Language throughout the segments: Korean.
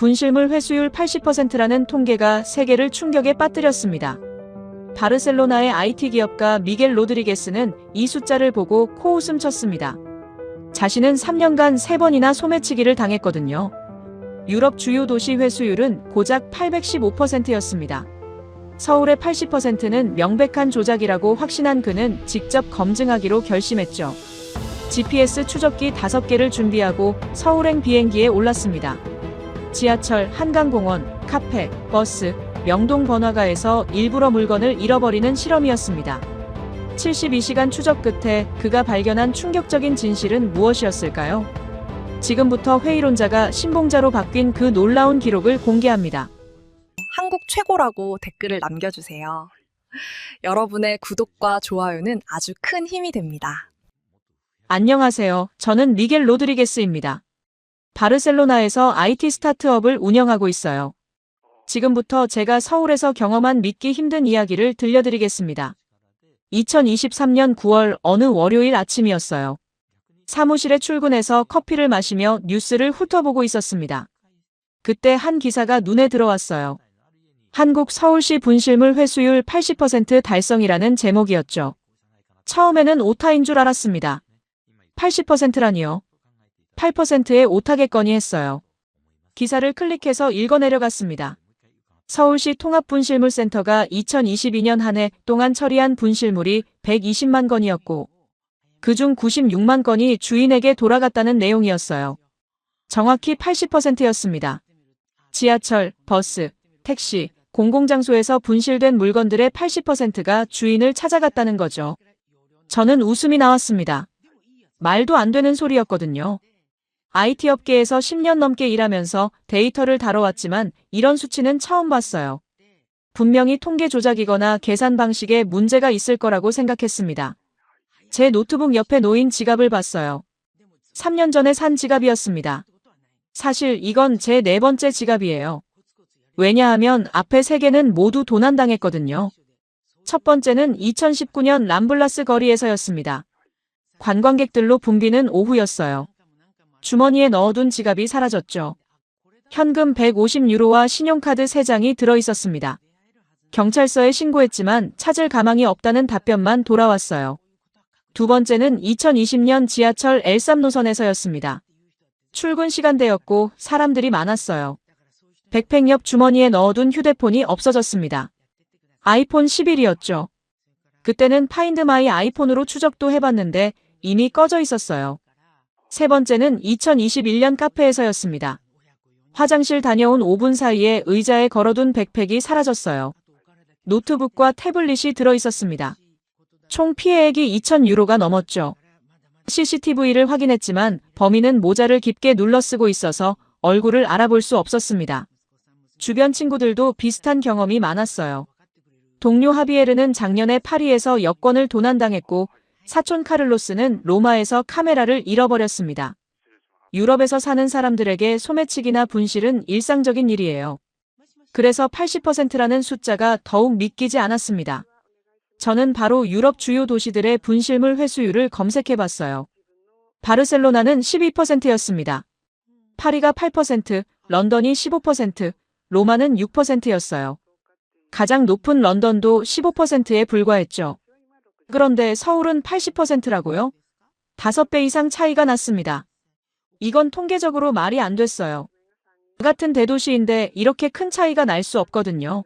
분실물 회수율 80%라는 통계가 세계를 충격에 빠뜨렸습니다. 바르셀로나의 IT 기업가 미겔 로드리게스는 이 숫자를 보고 코웃음 쳤습니다. 자신은 3년간 3번이나 소매치기를 당했거든요. 유럽 주요 도시 회수율은 고작 815%였습니다. 서울의 80%는 명백한 조작이라고 확신한 그는 직접 검증하기로 결심했죠. GPS 추적기 5개를 준비하고 서울행 비행기에 올랐습니다. 지하철, 한강공원, 카페, 버스, 명동 번화가에서 일부러 물건을 잃어버리는 실험이었습니다. 72시간 추적 끝에 그가 발견한 충격적인 진실은 무엇이었을까요? 지금부터 회의론자가 신봉자로 바뀐 그 놀라운 기록을 공개합니다. 한국 최고라고 댓글을 남겨주세요. 여러분의 구독과 좋아요는 아주 큰 힘이 됩니다. 안녕하세요. 저는 미겔 로드리게스입니다. 바르셀로나에서 IT 스타트업을 운영하고 있어요. 지금부터 제가 서울에서 경험한 믿기 힘든 이야기를 들려드리겠습니다. 2023년 9월 어느 월요일 아침이었어요. 사무실에 출근해서 커피를 마시며 뉴스를 훑어보고 있었습니다. 그때 한 기사가 눈에 들어왔어요. 한국 서울시 분실물 회수율 80% 달성이라는 제목이었죠. 처음에는 오타인 줄 알았습니다. 80%라니요. 8%에 오타겠거니 했어요. 기사를 클릭해서 읽어내려갔습니다. 서울시 통합분실물센터가 2022년 한 해 동안 처리한 분실물이 120만 건이었고 그중 96만 건이 주인에게 돌아갔다는 내용이었어요. 정확히 80%였습니다. 지하철, 버스, 택시, 공공장소에서 분실된 물건들의 80%가 주인을 찾아갔다는 거죠. 저는 웃음이 나왔습니다. 말도 안 되는 소리였거든요. IT 업계에서 10년 넘게 일하면서 데이터를 다뤄왔지만 이런 수치는 처음 봤어요. 분명히 통계 조작이거나 계산 방식에 문제가 있을 거라고 생각했습니다. 제 노트북 옆에 놓인 지갑을 봤어요. 3년 전에 산 지갑이었습니다. 사실 이건 제 4번째 지갑이에요. 왜냐하면 앞에 3개는 모두 도난당했거든요. 첫 번째는 2019년 람블라스 거리에서였습니다. 관광객들로 붐비는 오후였어요. 주머니에 넣어둔 지갑이 사라졌죠. 현금 150유로와 신용카드 3장이 들어있었습니다. 경찰서에 신고했지만 찾을 가망이 없다는 답변만 돌아왔어요. 두 번째는 2020년 지하철 L3 노선에서였습니다. 출근 시간대였고 사람들이 많았어요. 백팩 옆 주머니에 넣어둔 휴대폰이 없어졌습니다. 아이폰 11이었죠. 그때는 파인드 마이 아이폰으로 추적도 해봤는데 이미 꺼져 있었어요. 세 번째는 2021년 카페에서였습니다. 화장실 다녀온 5분 사이에 의자에 걸어둔 백팩이 사라졌어요. 노트북과 태블릿이 들어있었습니다. 총 피해액이 2,000유로가 넘었죠. CCTV를 확인했지만 범인은 모자를 깊게 눌러쓰고 있어서 얼굴을 알아볼 수 없었습니다. 주변 친구들도 비슷한 경험이 많았어요. 동료 하비에르는 작년에 파리에서 여권을 도난당했고 사촌 카를로스는 로마에서 카메라를 잃어버렸습니다. 유럽에서 사는 사람들에게 소매치기나 분실은 일상적인 일이에요. 그래서 80%라는 숫자가 더욱 믿기지 않았습니다. 저는 바로 유럽 주요 도시들의 분실물 회수율을 검색해봤어요. 바르셀로나는 12%였습니다. 파리가 8%, 런던이 15%, 로마는 6%였어요. 가장 높은 런던도 15%에 불과했죠. 그런데 서울은 80%라고요? 5배 이상 차이가 났습니다. 이건 통계적으로 말이 안 됐어요. 같은 대도시인데 이렇게 큰 차이가 날 수 없거든요.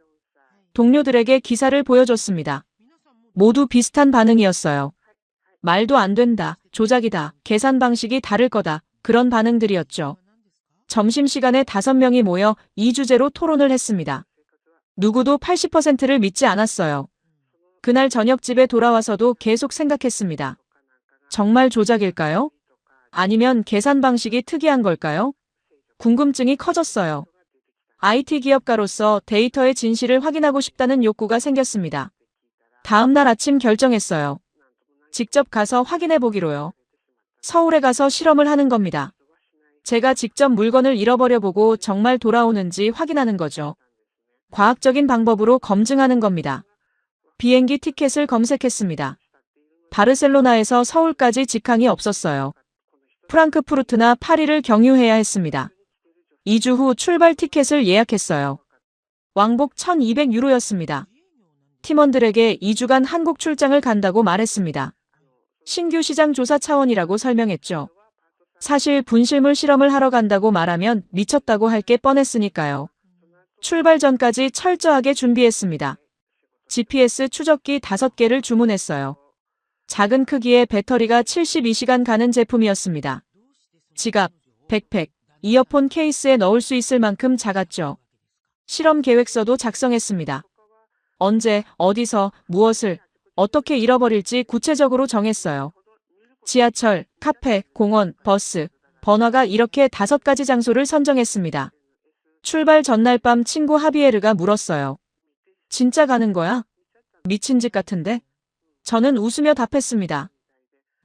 동료들에게 기사를 보여줬습니다. 모두 비슷한 반응이었어요. 말도 안 된다, 조작이다, 계산 방식이 다를 거다, 그런 반응들이었죠. 점심시간에 5명이 모여 이 주제로 토론을 했습니다. 누구도 80%를 믿지 않았어요. 그날 저녁 집에 돌아와서도 계속 생각했습니다. 정말 조작일까요? 아니면 계산 방식이 특이한 걸까요? 궁금증이 커졌어요. IT 기업가로서 데이터의 진실을 확인하고 싶다는 욕구가 생겼습니다. 다음 날 아침 결정했어요. 직접 가서 확인해 보기로요. 서울에 가서 실험을 하는 겁니다. 제가 직접 물건을 잃어버려 보고 정말 돌아오는지 확인하는 거죠. 과학적인 방법으로 검증하는 겁니다. 비행기 티켓을 검색했습니다. 바르셀로나에서 서울까지 직항이 없었어요. 프랑크푸르트나 파리를 경유해야 했습니다. 2주 후 출발 티켓을 예약했어요. 왕복 1,200유로였습니다. 팀원들에게 2주간 한국 출장을 간다고 말했습니다. 신규 시장 조사 차원이라고 설명했죠. 사실 분실물 실험을 하러 간다고 말하면 미쳤다고 할 게 뻔했으니까요. 출발 전까지 철저하게 준비했습니다. GPS 추적기 5개를 주문했어요. 작은 크기의 배터리가 72시간 가는 제품이었습니다. 지갑, 백팩, 이어폰 케이스에 넣을 수 있을 만큼 작았죠. 실험 계획서도 작성했습니다. 언제, 어디서, 무엇을, 어떻게 잃어버릴지 구체적으로 정했어요. 지하철, 카페, 공원, 버스, 번화가 이렇게 5가지 장소를 선정했습니다. 출발 전날 밤 친구 하비에르가 물었어요. 진짜 가는 거야? 미친 짓 같은데? 저는 웃으며 답했습니다.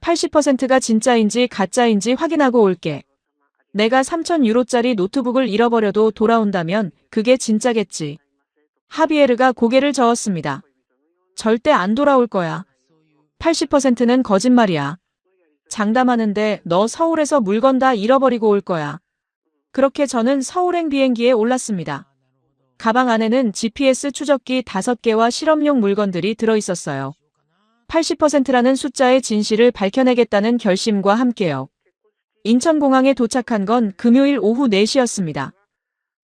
80%가 진짜인지 가짜인지 확인하고 올게. 내가 3,000유로짜리 노트북을 잃어버려도 돌아온다면 그게 진짜겠지. 하비에르가 고개를 저었습니다. 절대 안 돌아올 거야. 80%는 거짓말이야. 장담하는데 너 서울에서 물건 다 잃어버리고 올 거야. 그렇게 저는 서울행 비행기에 올랐습니다. 가방 안에는 GPS 추적기 5개와 실험용 물건들이 들어있었어요. 80%라는 숫자의 진실을 밝혀내겠다는 결심과 함께요. 인천공항에 도착한 건 금요일 오후 4시였습니다.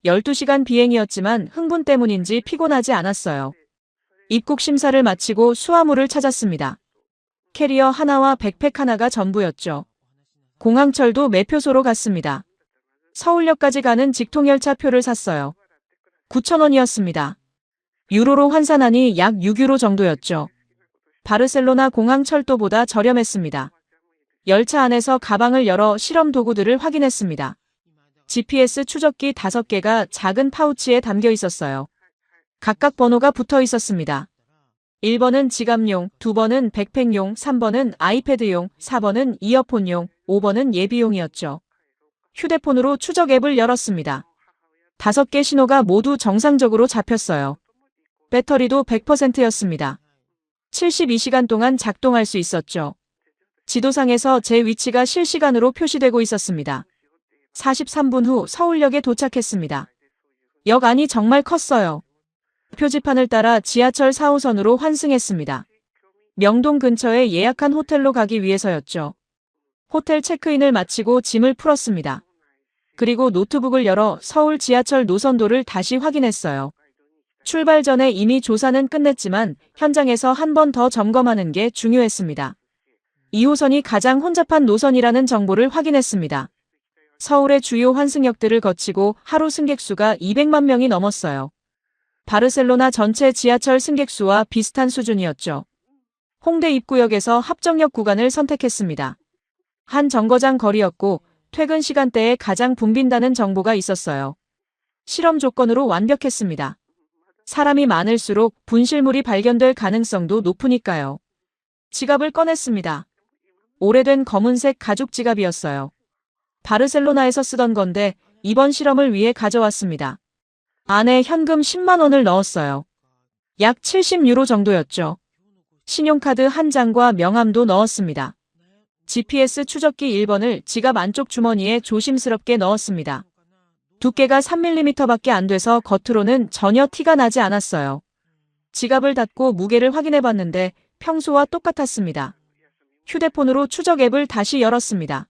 12시간 비행이었지만 흥분 때문인지 피곤하지 않았어요. 입국 심사를 마치고 수화물을 찾았습니다. 캐리어 하나와 백팩 하나가 전부였죠. 공항철도 매표소로 갔습니다. 서울역까지 가는 직통열차 표를 샀어요. 9,000원이었습니다. 유로로 환산하니 약 6유로 정도였죠. 바르셀로나 공항철도보다 저렴했습니다. 열차 안에서 가방을 열어 실험 도구들을 확인했습니다. GPS 추적기 5개가 작은 파우치에 담겨 있었어요. 각각 번호가 붙어 있었습니다. 1번은 지갑용, 2번은 백팩용, 3번은 아이패드용, 4번은 이어폰용, 5번은 예비용이었죠. 휴대폰으로 추적 앱을 열었습니다. 5개 신호가 모두 정상적으로 잡혔어요. 배터리도 100%였습니다. 72시간 동안 작동할 수 있었죠. 지도상에서 제 위치가 실시간으로 표시되고 있었습니다. 43분 후 서울역에 도착했습니다. 역 안이 정말 컸어요. 표지판을 따라 지하철 4호선으로 환승했습니다. 명동 근처에 예약한 호텔로 가기 위해서였죠. 호텔 체크인을 마치고 짐을 풀었습니다. 그리고 노트북을 열어 서울 지하철 노선도를 다시 확인했어요. 출발 전에 이미 조사는 끝냈지만 현장에서 한 번 더 점검하는 게 중요했습니다. 2호선이 가장 혼잡한 노선이라는 정보를 확인했습니다. 서울의 주요 환승역들을 거치고 하루 승객 수가 200만 명이 넘었어요. 바르셀로나 전체 지하철 승객 수와 비슷한 수준이었죠. 홍대 입구역에서 합정역 구간을 선택했습니다. 한 정거장 거리였고 퇴근 시간대에 가장 붐빈다는 정보가 있었어요. 실험 조건으로 완벽했습니다. 사람이 많을수록 분실물이 발견될 가능성도 높으니까요. 지갑을 꺼냈습니다. 오래된 검은색 가죽 지갑이었어요. 바르셀로나에서 쓰던 건데 이번 실험을 위해 가져왔습니다. 안에 현금 10만 원을 넣었어요. 약 70유로 정도였죠. 신용카드 한 장과 명함도 넣었습니다. GPS 추적기 1번을 지갑 안쪽 주머니에 조심스럽게 넣었습니다. 두께가 3mm밖에 안 돼서 겉으로는 전혀 티가 나지 않았어요. 지갑을 닫고 무게를 확인해봤는데 평소와 똑같았습니다. 휴대폰으로 추적 앱을 다시 열었습니다.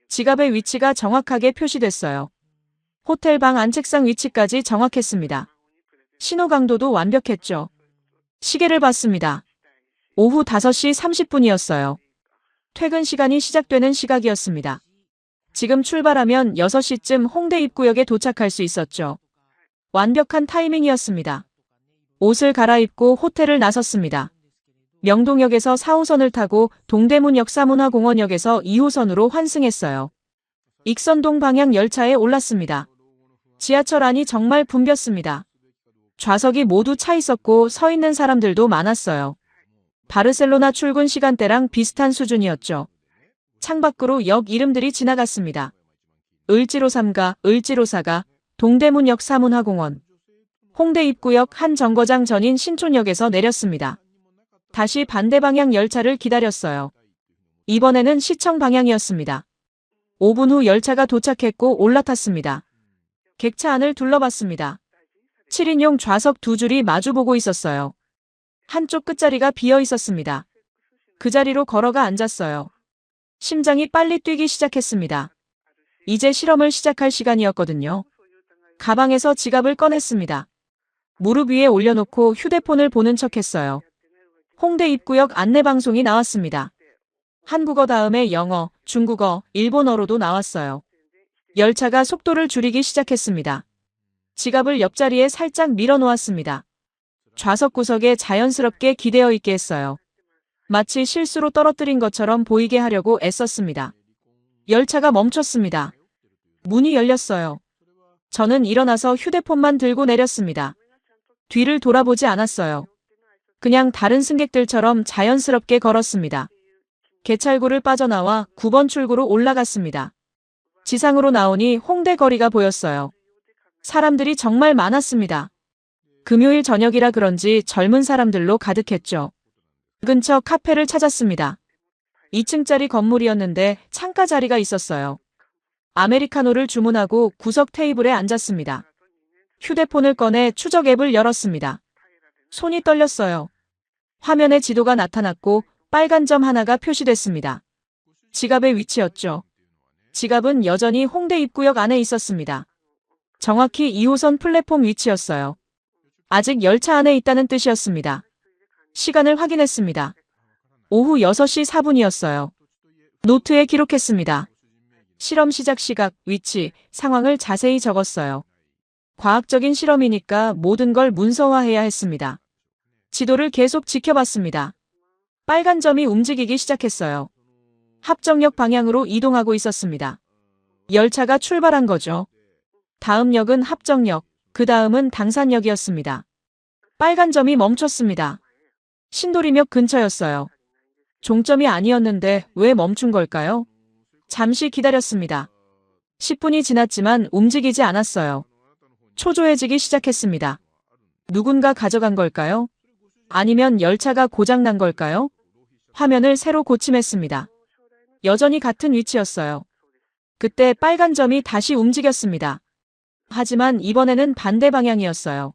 지갑의 위치가 정확하게 표시됐어요. 호텔 방 안책상 위치까지 정확했습니다. 신호 강도도 완벽했죠. 시계를 봤습니다. 오후 5시 30분이었어요. 퇴근 시간이 시작되는 시각이었습니다. 지금 출발하면 6시쯤 홍대 입구역에 도착할 수 있었죠. 완벽한 타이밍이었습니다. 옷을 갈아입고 호텔을 나섰습니다. 명동역에서 4호선을 타고 동대문역 사문화공원역에서 2호선으로 환승했어요. 익선동 방향 열차에 올랐습니다. 지하철 안이 정말 붐볐습니다. 좌석이 모두 차 있었고 서 있는 사람들도 많았어요. 바르셀로나 출근 시간대랑 비슷한 수준이었죠. 창밖으로 역 이름들이 지나갔습니다. 을지로3가, 을지로4가, 동대문역 사문화공원. 홍대 입구역 한 정거장 전인 신촌역에서 내렸습니다. 다시 반대 방향 열차를 기다렸어요. 이번에는 시청 방향이었습니다. 5분 후 열차가 도착했고 올라탔습니다. 객차 안을 둘러봤습니다. 7인용 좌석 두 줄이 마주보고 있었어요. 한쪽 끝자리가 비어 있었습니다. 그 자리로 걸어가 앉았어요. 심장이 빨리 뛰기 시작했습니다. 이제 실험을 시작할 시간이었거든요. 가방에서 지갑을 꺼냈습니다. 무릎 위에 올려놓고 휴대폰을 보는 척했어요. 홍대 입구역 안내방송이 나왔습니다. 한국어 다음에 영어, 중국어, 일본어로도 나왔어요. 열차가 속도를 줄이기 시작했습니다. 지갑을 옆자리에 살짝 밀어놓았습니다. 좌석 구석에 자연스럽게 기대어 있게 했어요. 마치 실수로 떨어뜨린 것처럼 보이게 하려고 애썼습니다. 열차가 멈췄습니다. 문이 열렸어요. 저는 일어나서 휴대폰만 들고 내렸습니다. 뒤를 돌아보지 않았어요. 그냥 다른 승객들처럼 자연스럽게 걸었습니다. 개찰구를 빠져나와 9번 출구로 올라갔습니다. 지상으로 나오니 홍대 거리가 보였어요. 사람들이 정말 많았습니다. 금요일 저녁이라 그런지 젊은 사람들로 가득했죠. 근처 카페를 찾았습니다. 2층짜리 건물이었는데 창가 자리가 있었어요. 아메리카노를 주문하고 구석 테이블에 앉았습니다. 휴대폰을 꺼내 추적 앱을 열었습니다. 손이 떨렸어요. 화면에 지도가 나타났고 빨간 점 하나가 표시됐습니다. 지갑의 위치였죠. 지갑은 여전히 홍대 입구역 안에 있었습니다. 정확히 2호선 플랫폼 위치였어요. 아직 열차 안에 있다는 뜻이었습니다. 시간을 확인했습니다. 오후 6시 4분이었어요. 노트에 기록했습니다. 실험 시작 시각, 위치, 상황을 자세히 적었어요. 과학적인 실험이니까 모든 걸 문서화해야 했습니다. 지도를 계속 지켜봤습니다. 빨간 점이 움직이기 시작했어요. 합정역 방향으로 이동하고 있었습니다. 열차가 출발한 거죠. 다음 역은 합정역, 그 다음은 당산역이었습니다. 빨간 점이 멈췄습니다. 신도림역 근처였어요. 종점이 아니었는데 왜 멈춘 걸까요? 잠시 기다렸습니다. 10분이 지났지만 움직이지 않았어요. 초조해지기 시작했습니다. 누군가 가져간 걸까요? 아니면 열차가 고장난 걸까요? 화면을 새로 고침했습니다. 여전히 같은 위치였어요. 그때 빨간 점이 다시 움직였습니다. 하지만 이번에는 반대 방향이었어요.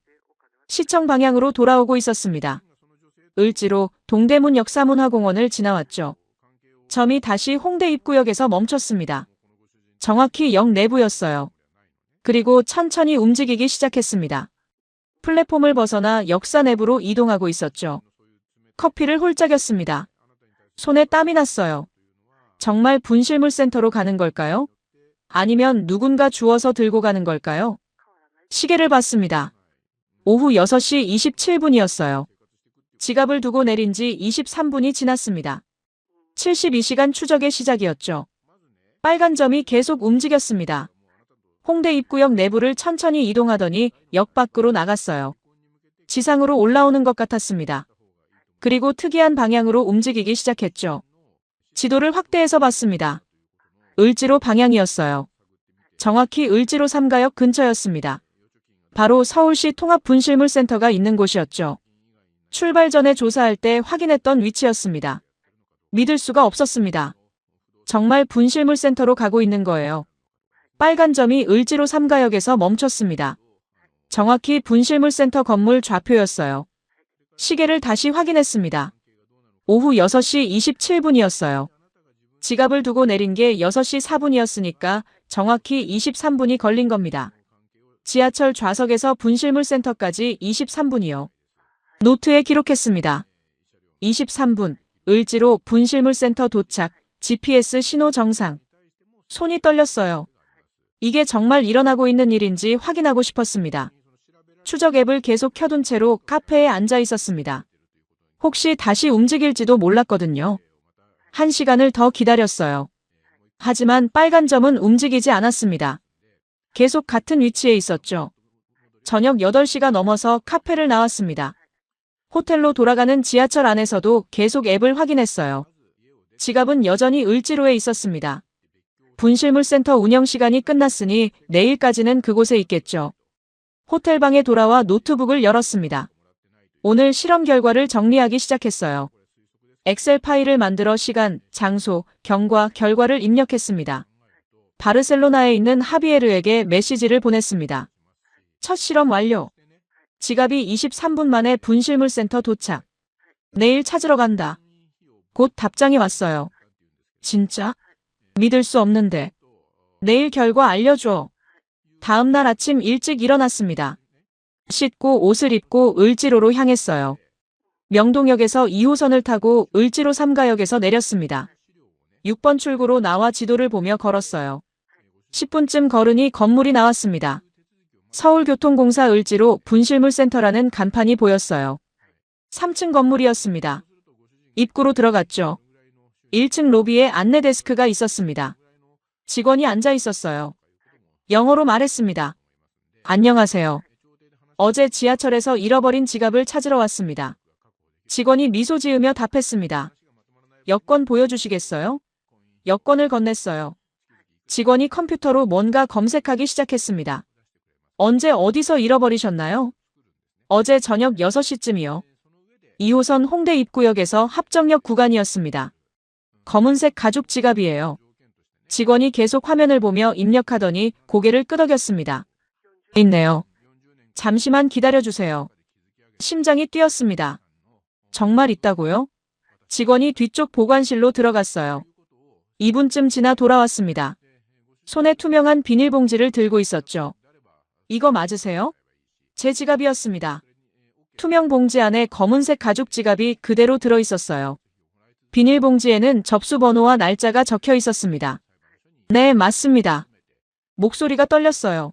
시청 방향으로 돌아오고 있었습니다. 을지로 동대문 역사문화공원을 지나왔죠. 점이 다시 홍대 입구역에서 멈췄습니다. 정확히 역 내부였어요. 그리고 천천히 움직이기 시작했습니다. 플랫폼을 벗어나 역사 내부로 이동하고 있었죠. 커피를 홀짝였습니다. 손에 땀이 났어요. 정말 분실물 센터로 가는 걸까요? 아니면 누군가 주워서 들고 가는 걸까요? 시계를 봤습니다. 오후 6시 27분이었어요. 지갑을 두고 내린 지 23분이 지났습니다. 72시간 추적의 시작이었죠. 빨간 점이 계속 움직였습니다. 홍대 입구역 내부를 천천히 이동하더니 역 밖으로 나갔어요. 지상으로 올라오는 것 같았습니다. 그리고 특이한 방향으로 움직이기 시작했죠. 지도를 확대해서 봤습니다. 을지로 방향이었어요. 정확히 을지로 3가역 근처였습니다. 바로 서울시 통합분실물센터가 있는 곳이었죠. 출발 전에 조사할 때 확인했던 위치였습니다. 믿을 수가 없었습니다. 정말 분실물센터로 가고 있는 거예요. 빨간 점이 을지로 3가역에서 멈췄습니다. 정확히 분실물센터 건물 좌표였어요. 시계를 다시 확인했습니다. 오후 6시 27분이었어요. 지갑을 두고 내린 게 6시 4분이었으니까 정확히 23분이 걸린 겁니다. 지하철 좌석에서 분실물센터까지 23분이요. 노트에 기록했습니다. 23분, 을지로 분실물센터 도착, GPS 신호 정상. 손이 떨렸어요. 이게 정말 일어나고 있는 일인지 확인하고 싶었습니다. 추적 앱을 계속 켜둔 채로 카페에 앉아 있었습니다. 혹시 다시 움직일지도 몰랐거든요. 1시간을 더 기다렸어요. 하지만 빨간 점은 움직이지 않았습니다. 계속 같은 위치에 있었죠. 저녁 8시가 넘어서 카페를 나왔습니다. 호텔로 돌아가는 지하철 안에서도 계속 앱을 확인했어요. 지갑은 여전히 을지로에 있었습니다. 분실물센터 운영 시간이 끝났으니 내일까지는 그곳에 있겠죠. 호텔방에 돌아와 노트북을 열었습니다. 오늘 실험 결과를 정리하기 시작했어요. 엑셀 파일을 만들어 시간, 장소, 경과, 결과를 입력했습니다. 바르셀로나에 있는 하비에르에게 메시지를 보냈습니다. 첫 실험 완료. 지갑이 23분 만에 분실물센터 도착. 내일 찾으러 간다. 곧 답장이 왔어요. 진짜? 믿을 수 없는데. 내일 결과 알려줘. 다음 날 아침 일찍 일어났습니다. 씻고 옷을 입고 을지로로 향했어요. 명동역에서 2호선을 타고 을지로 3가역에서 내렸습니다. 6번 출구로 나와 지도를 보며 걸었어요. 10분쯤 걸으니 건물이 나왔습니다. 서울교통공사 을지로 분실물센터라는 간판이 보였어요. 3층 건물이었습니다. 입구로 들어갔죠. 1층 로비에 안내 데스크가 있었습니다. 직원이 앉아 있었어요. 영어로 말했습니다. 안녕하세요. 어제 지하철에서 잃어버린 지갑을 찾으러 왔습니다. 직원이 미소 지으며 답했습니다. 여권 보여주시겠어요? 여권을 건넸어요. 직원이 컴퓨터로 뭔가 검색하기 시작했습니다. 언제 어디서 잃어버리셨나요? 어제 저녁 6시쯤이요. 2호선 홍대 입구역에서 합정역 구간이었습니다. 검은색 가죽 지갑이에요. 직원이 계속 화면을 보며 입력하더니 고개를 끄덕였습니다. 있네요. 잠시만 기다려주세요. 심장이 뛰었습니다. 정말 있다고요? 직원이 뒤쪽 보관실로 들어갔어요. 2분쯤 지나 돌아왔습니다. 손에 투명한 비닐봉지를 들고 있었죠. 이거 맞으세요? 제 지갑이었습니다. 투명 봉지 안에 검은색 가죽 지갑이 그대로 들어 있었어요. 비닐봉지에는 접수 번호와 날짜가 적혀 있었습니다. 네, 맞습니다. 목소리가 떨렸어요.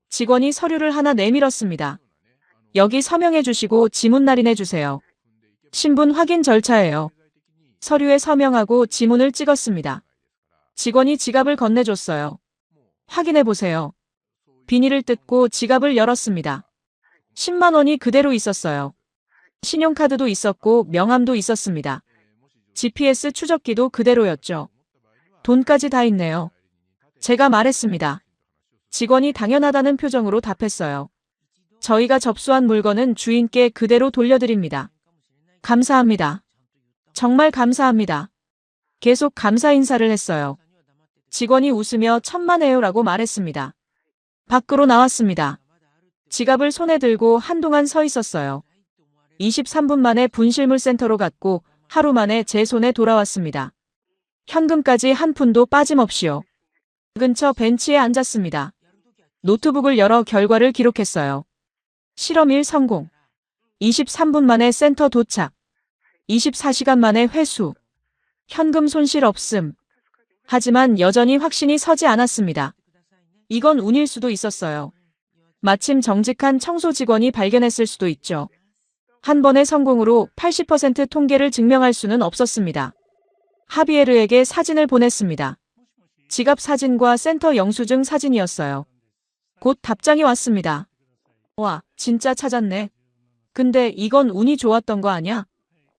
직원이 서류를 하나 내밀었습니다. 여기 서명해 주시고 지문 날인해 주세요. 신분 확인 절차예요. 서류에 서명하고 지문을 찍었습니다. 직원이 지갑을 건네줬어요. 확인해 보세요. 비닐을 뜯고 지갑을 열었습니다. 10만 원이 그대로 있었어요. 신용카드도 있었고 명함도 있었습니다. GPS 추적기도 그대로였죠. 돈까지 다 있네요. 제가 말했습니다. 직원이 당연하다는 표정으로 답했어요. 저희가 접수한 물건은 주인께 그대로 돌려드립니다. 감사합니다. 정말 감사합니다. 계속 감사 인사를 했어요. 직원이 웃으며 천만에요라고 말했습니다. 밖으로 나왔습니다. 지갑을 손에 들고 한동안 서 있었어요. 23분 만에 분실물센터로 갔고 하루 만에 제 손에 돌아왔습니다. 현금까지 한 푼도 빠짐없이요. 근처 벤치에 앉았습니다. 노트북을 열어 결과를 기록했어요. 실험 1 성공. 23분 만에 센터 도착. 24시간 만에 회수. 현금 손실 없음. 하지만 여전히 확신이 서지 않았습니다. 이건 운일 수도 있었어요. 마침 정직한 청소 직원이 발견했을 수도 있죠. 한 번의 성공으로 80% 통계를 증명할 수는 없었습니다. 하비에르에게 사진을 보냈습니다. 지갑 사진과 센터 영수증 사진이었어요. 곧 답장이 왔습니다. 와, 진짜 찾았네. 근데 이건 운이 좋았던 거 아냐?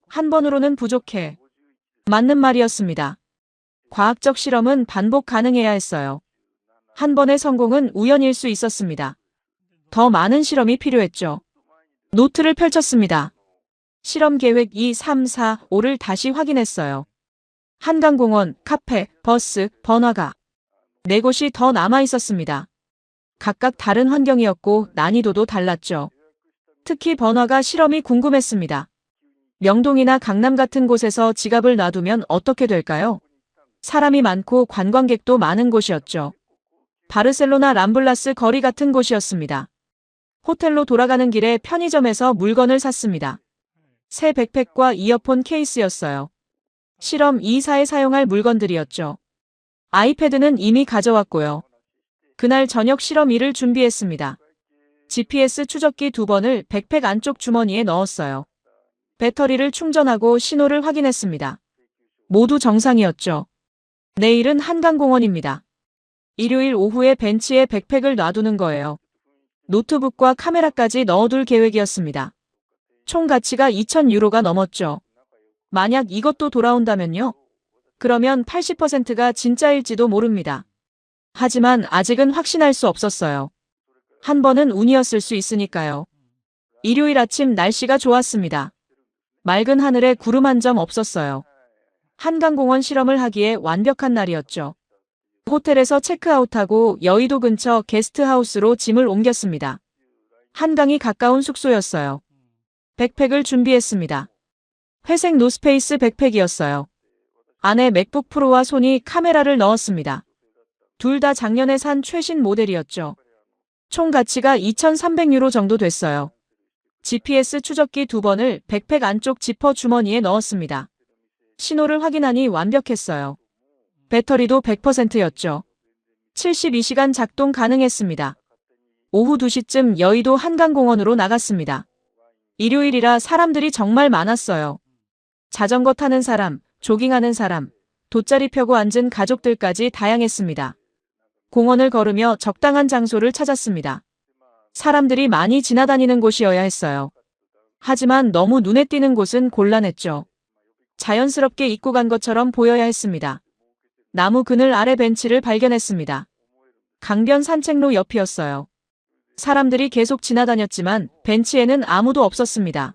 한 번으로는 부족해. 맞는 말이었습니다. 과학적 실험은 반복 가능해야 했어요. 한 번의 성공은 우연일 수 있었습니다. 더 많은 실험이 필요했죠. 노트를 펼쳤습니다. 실험 계획 2, 3, 4, 5를 다시 확인했어요. 한강공원, 카페, 버스, 번화가. 4곳이 더 남아 있었습니다. 각각 다른 환경이었고 난이도도 달랐죠. 특히 번화가 실험이 궁금했습니다. 명동이나 강남 같은 곳에서 지갑을 놔두면 어떻게 될까요? 사람이 많고 관광객도 많은 곳이었죠. 바르셀로나 람블라스 거리 같은 곳이었습니다. 호텔로 돌아가는 길에 편의점에서 물건을 샀습니다. 새 백팩과 이어폰 케이스였어요. 실험 2사에 사용할 물건들이었죠. 아이패드는 이미 가져왔고요. 그날 저녁 실험 2를 준비했습니다. GPS 추적기 2번을 백팩 안쪽 주머니에 넣었어요. 배터리를 충전하고 신호를 확인했습니다. 모두 정상이었죠. 내일은 한강공원입니다. 일요일 오후에 벤치에 백팩을 놔두는 거예요. 노트북과 카메라까지 넣어둘 계획이었습니다. 총 가치가 2,000유로가 넘었죠. 만약 이것도 돌아온다면요? 그러면 80%가 진짜일지도 모릅니다. 하지만 아직은 확신할 수 없었어요. 한 번은 운이었을 수 있으니까요. 일요일 아침 날씨가 좋았습니다. 맑은 하늘에 구름 한 점 없었어요. 한강공원 실험을 하기에 완벽한 날이었죠. 호텔에서 체크아웃하고 여의도 근처 게스트하우스로 짐을 옮겼습니다. 한강이 가까운 숙소였어요. 백팩을 준비했습니다. 회색 노스페이스 백팩이었어요. 안에 맥북 프로와 소니 카메라를 넣었습니다. 둘 다 작년에 산 최신 모델이었죠. 총 가치가 2,300유로 정도 됐어요. GPS 추적기 2번을 백팩 안쪽 지퍼 주머니에 넣었습니다. 신호를 확인하니 완벽했어요. 배터리도 100%였죠. 72시간 작동 가능했습니다. 오후 2시쯤 여의도 한강공원으로 나갔습니다. 일요일이라 사람들이 정말 많았어요. 자전거 타는 사람, 조깅하는 사람, 돗자리 펴고 앉은 가족들까지 다양했습니다. 공원을 걸으며 적당한 장소를 찾았습니다. 사람들이 많이 지나다니는 곳이어야 했어요. 하지만 너무 눈에 띄는 곳은 곤란했죠. 자연스럽게 입고 간 것처럼 보여야 했습니다. 나무 그늘 아래 벤치를 발견했습니다. 강변 산책로 옆이었어요. 사람들이 계속 지나다녔지만 벤치에는 아무도 없었습니다.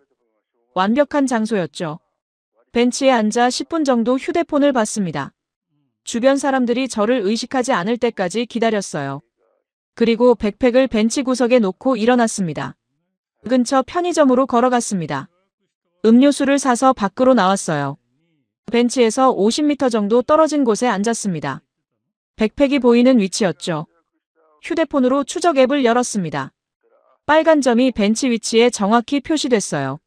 완벽한 장소였죠. 벤치에 앉아 10분 정도 휴대폰을 봤습니다. 주변 사람들이 저를 의식하지 않을 때까지 기다렸어요. 그리고 백팩을 벤치 구석에 놓고 일어났습니다. 근처 편의점으로 걸어갔습니다. 음료수를 사서 밖으로 나왔어요. 벤치에서 50m 정도 떨어진 곳에 앉았습니다. 백팩이 보이는 위치였죠. 휴대폰으로 추적 앱을 열었습니다. 빨간 점이 벤치 위치에 정확히 표시됐어요.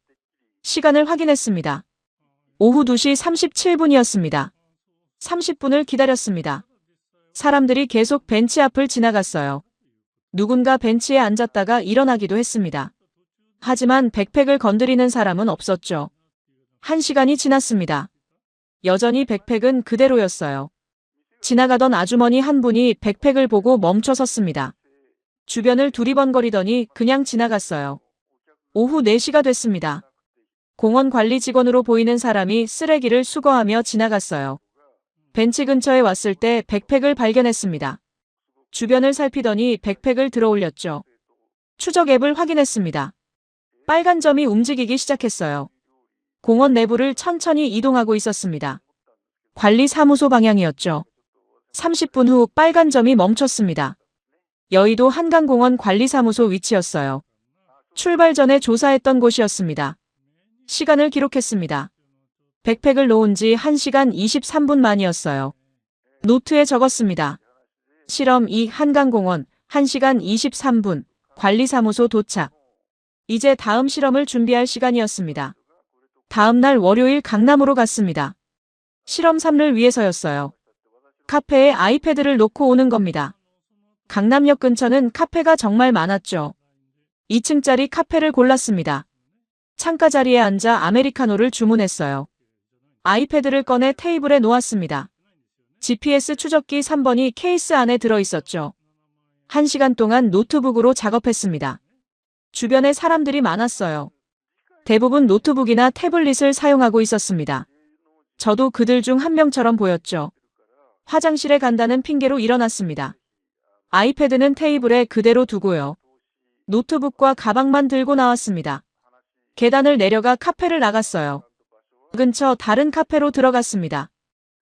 시간을 확인했습니다. 오후 2시 37분이었습니다. 30분을 기다렸습니다. 사람들이 계속 벤치 앞을 지나갔어요. 누군가 벤치에 앉았다가 일어나기도 했습니다. 하지만 백팩을 건드리는 사람은 없었죠. 1시간이 지났습니다. 여전히 백팩은 그대로였어요. 지나가던 아주머니 한 분이 백팩을 보고 멈춰 섰습니다. 주변을 두리번거리더니 그냥 지나갔어요. 오후 4시가 됐습니다. 공원 관리 직원으로 보이는 사람이 쓰레기를 수거하며 지나갔어요. 벤치 근처에 왔을 때 백팩을 발견했습니다. 주변을 살피더니 백팩을 들어 올렸죠. 추적 앱을 확인했습니다. 빨간 점이 움직이기 시작했어요. 공원 내부를 천천히 이동하고 있었습니다. 관리사무소 방향이었죠. 30분 후 빨간 점이 멈췄습니다. 여의도 한강공원 관리사무소 위치였어요. 출발 전에 조사했던 곳이었습니다. 시간을 기록했습니다. 백팩을 놓은 지 1시간 23분 만이었어요. 노트에 적었습니다. 실험 2 한강공원 1시간 23분 관리사무소 도착. 이제 다음 실험을 준비할 시간이었습니다. 다음 날 월요일 강남으로 갔습니다. 실험 3를 위해서였어요. 카페에 아이패드를 놓고 오는 겁니다. 강남역 근처는 카페가 정말 많았죠. 2층짜리 카페를 골랐습니다. 창가 자리에 앉아 아메리카노를 주문했어요. 아이패드를 꺼내 테이블에 놓았습니다. GPS 추적기 3번이 케이스 안에 들어있었죠. 1시간 동안 노트북으로 작업했습니다. 주변에 사람들이 많았어요. 대부분 노트북이나 태블릿을 사용하고 있었습니다. 저도 그들 중 한 명처럼 보였죠. 화장실에 간다는 핑계로 일어났습니다. 아이패드는 테이블에 그대로 두고요. 노트북과 가방만 들고 나왔습니다. 계단을 내려가 카페를 나갔어요. 근처 다른 카페로 들어갔습니다.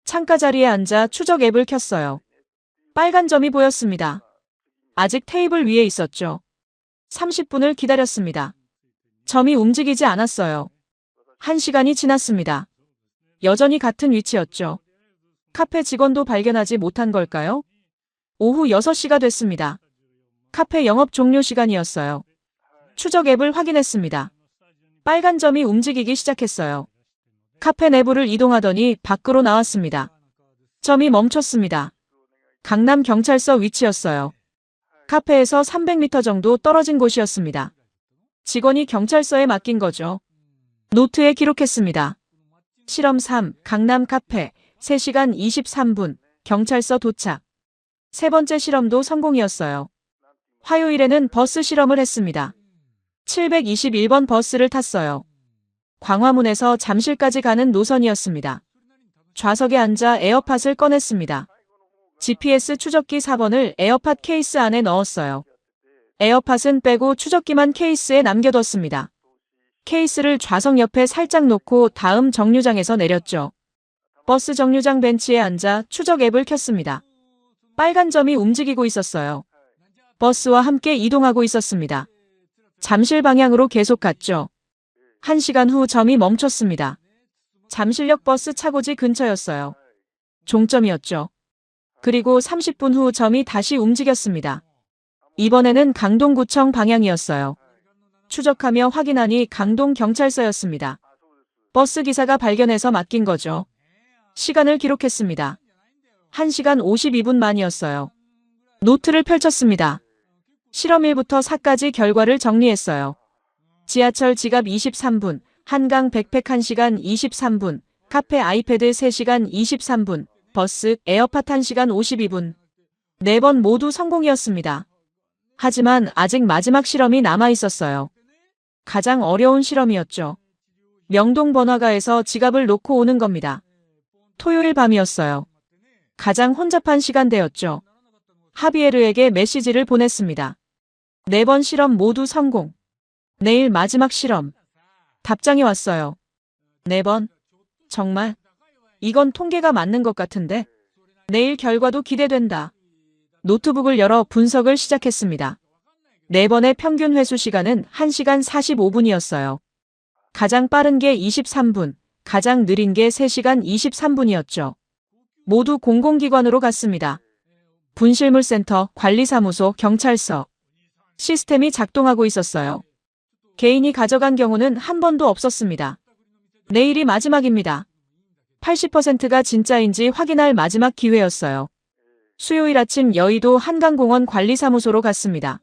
창가 자리에 앉아 추적 앱을 켰어요. 빨간 점이 보였습니다. 아직 테이블 위에 있었죠. 30분을 기다렸습니다. 점이 움직이지 않았어요. 1시간이 지났습니다. 여전히 같은 위치였죠. 카페 직원도 발견하지 못한 걸까요? 오후 6시가 됐습니다. 카페 영업 종료 시간이었어요. 추적 앱을 확인했습니다. 빨간 점이 움직이기 시작했어요. 카페 내부를 이동하더니 밖으로 나왔습니다. 점이 멈췄습니다. 강남경찰서 위치였어요. 카페에서 300m 정도 떨어진 곳이었습니다. 직원이 경찰서에 맡긴 거죠. 노트에 기록했습니다. 실험 3, 강남 카페, 3시간 23분, 경찰서 도착. 세 번째 실험도 성공이었어요. 화요일에는 버스 실험을 했습니다. 721번 버스를 탔어요. 광화문에서 잠실까지 가는 노선이었습니다. 좌석에 앉아 에어팟을 꺼냈습니다. GPS 추적기 4번을 에어팟 케이스 안에 넣었어요. 에어팟은 빼고 추적기만 케이스에 남겨뒀습니다. 케이스를 좌석 옆에 살짝 놓고 다음 정류장에서 내렸죠. 버스 정류장 벤치에 앉아 추적 앱을 켰습니다. 빨간 점이 움직이고 있었어요. 버스와 함께 이동하고 있었습니다. 잠실 방향으로 계속 갔죠. 1시간 후 점이 멈췄습니다. 잠실역 버스 차고지 근처였어요. 종점이었죠. 그리고 30분 후 점이 다시 움직였습니다. 이번에는 강동구청 방향이었어요. 추적하며 확인하니 강동경찰서였습니다. 버스 기사가 발견해서 맡긴 거죠. 시간을 기록했습니다. 1시간 52분 만이었어요. 노트를 펼쳤습니다. 실험 1부터 4까지 결과를 정리했어요. 지하철 지갑 23분, 한강 백팩 1시간 23분, 카페 아이패드 3시간 23분, 버스, 에어팟 1시간 52분. 4번 모두 성공이었습니다. 하지만 아직 마지막 실험이 남아 있었어요. 가장 어려운 실험이었죠. 명동 번화가에서 지갑을 놓고 오는 겁니다. 토요일 밤이었어요. 가장 혼잡한 시간대였죠. 하비에르에게 메시지를 보냈습니다. 4번 실험 모두 성공. 내일 마지막 실험. 답장이 왔어요. 4번. 정말? 이건 통계가 맞는 것 같은데? 내일 결과도 기대된다. 노트북을 열어 분석을 시작했습니다. 4번의 평균 회수 시간은 1시간 45분이었어요. 가장 빠른 게 23분, 가장 느린 게 3시간 23분이었죠. 모두 공공기관으로 갔습니다. 분실물센터, 관리사무소, 경찰서. 시스템이 작동하고 있었어요. 개인이 가져간 경우는 한 번도 없었습니다. 내일이 마지막입니다. 80%가 진짜인지 확인할 마지막 기회였어요. 수요일 아침 여의도 한강공원 관리사무소로 갔습니다.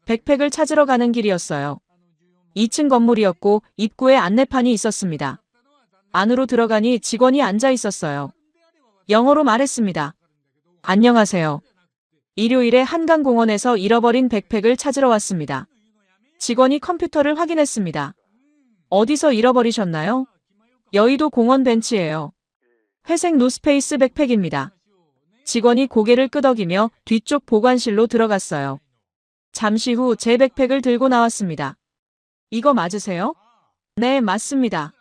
백팩을 찾으러 가는 길이었어요. 2층 건물이었고 입구에 안내판이 있었습니다. 안으로 들어가니 직원이 앉아 있었어요. 영어로 말했습니다. 안녕하세요. 일요일에 한강공원에서 잃어버린 백팩을 찾으러 왔습니다. 직원이 컴퓨터를 확인했습니다. 어디서 잃어버리셨나요? 여의도 공원 벤치예요. 회색 노스페이스 백팩입니다. 직원이 고개를 끄덕이며 뒤쪽 보관실로 들어갔어요. 잠시 후 제 백팩을 들고 나왔습니다. 이거 맞으세요? 네, 맞습니다.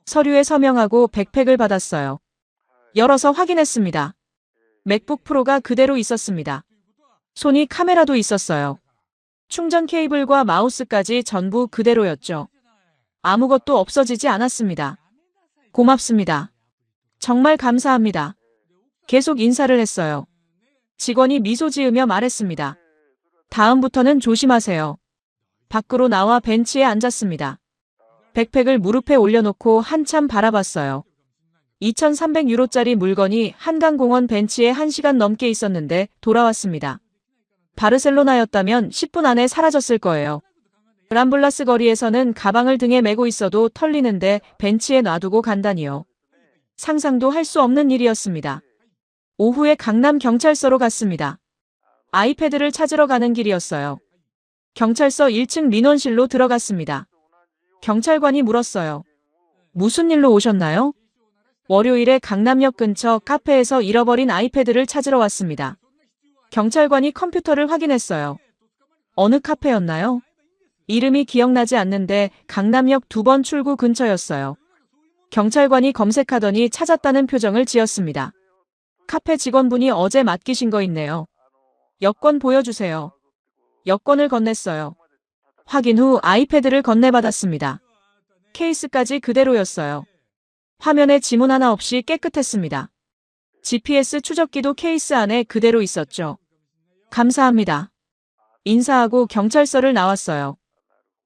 서류에 서명하고 백팩을 받았어요. 열어서 확인했습니다. 맥북 프로가 그대로 있었습니다. 소니 카메라도 있었어요. 충전 케이블과 마우스까지 전부 그대로였죠. 아무것도 없어지지 않았습니다. 고맙습니다. 정말 감사합니다. 계속 인사를 했어요. 직원이 미소 지으며 말했습니다. 다음부터는 조심하세요. 밖으로 나와 벤치에 앉았습니다. 백팩을 무릎에 올려놓고 한참 바라봤어요. 2,300유로짜리 물건이 한강공원 벤치에 1시간 넘게 있었는데 돌아왔습니다. 바르셀로나였다면 10분 안에 사라졌을 거예요. 람블라스 거리에서는 가방을 등에 메고 있어도 털리는데 벤치에 놔두고 간다니요. 상상도 할 수 없는 일이었습니다. 오후에 강남 경찰서로 갔습니다. 아이패드를 찾으러 가는 길이었어요. 경찰서 1층 민원실로 들어갔습니다. 경찰관이 물었어요. 무슨 일로 오셨나요? 월요일에 강남역 근처 카페에서 잃어버린 아이패드를 찾으러 왔습니다. 경찰관이 컴퓨터를 확인했어요. 어느 카페였나요? 이름이 기억나지 않는데 강남역 2번 출구 근처였어요. 경찰관이 검색하더니 찾았다는 표정을 지었습니다. 카페 직원분이 어제 맡기신 거 있네요. 여권 보여주세요. 여권을 건넸어요. 확인 후 아이패드를 건네받았습니다. 케이스까지 그대로였어요. 화면에 지문 하나 없이 깨끗했습니다. GPS 추적기도 케이스 안에 그대로 있었죠. 감사합니다. 인사하고 경찰서를 나왔어요.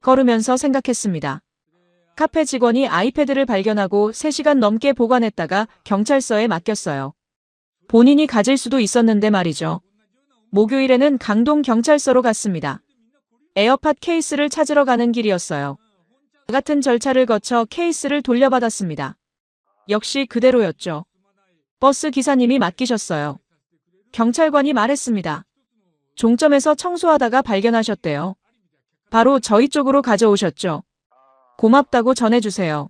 걸으면서 생각했습니다. 카페 직원이 아이패드를 발견하고 3시간 넘게 보관했다가 경찰서에 맡겼어요. 본인이 가질 수도 있었는데 말이죠. 목요일에는 강동경찰서로 갔습니다. 에어팟 케이스를 찾으러 가는 길이었어요. 같은 절차를 거쳐 케이스를 돌려받았습니다. 역시 그대로였죠. 버스 기사님이 맡기셨어요. 경찰관이 말했습니다. 종점에서 청소하다가 발견하셨대요. 바로 저희 쪽으로 가져오셨죠. 고맙다고 전해주세요.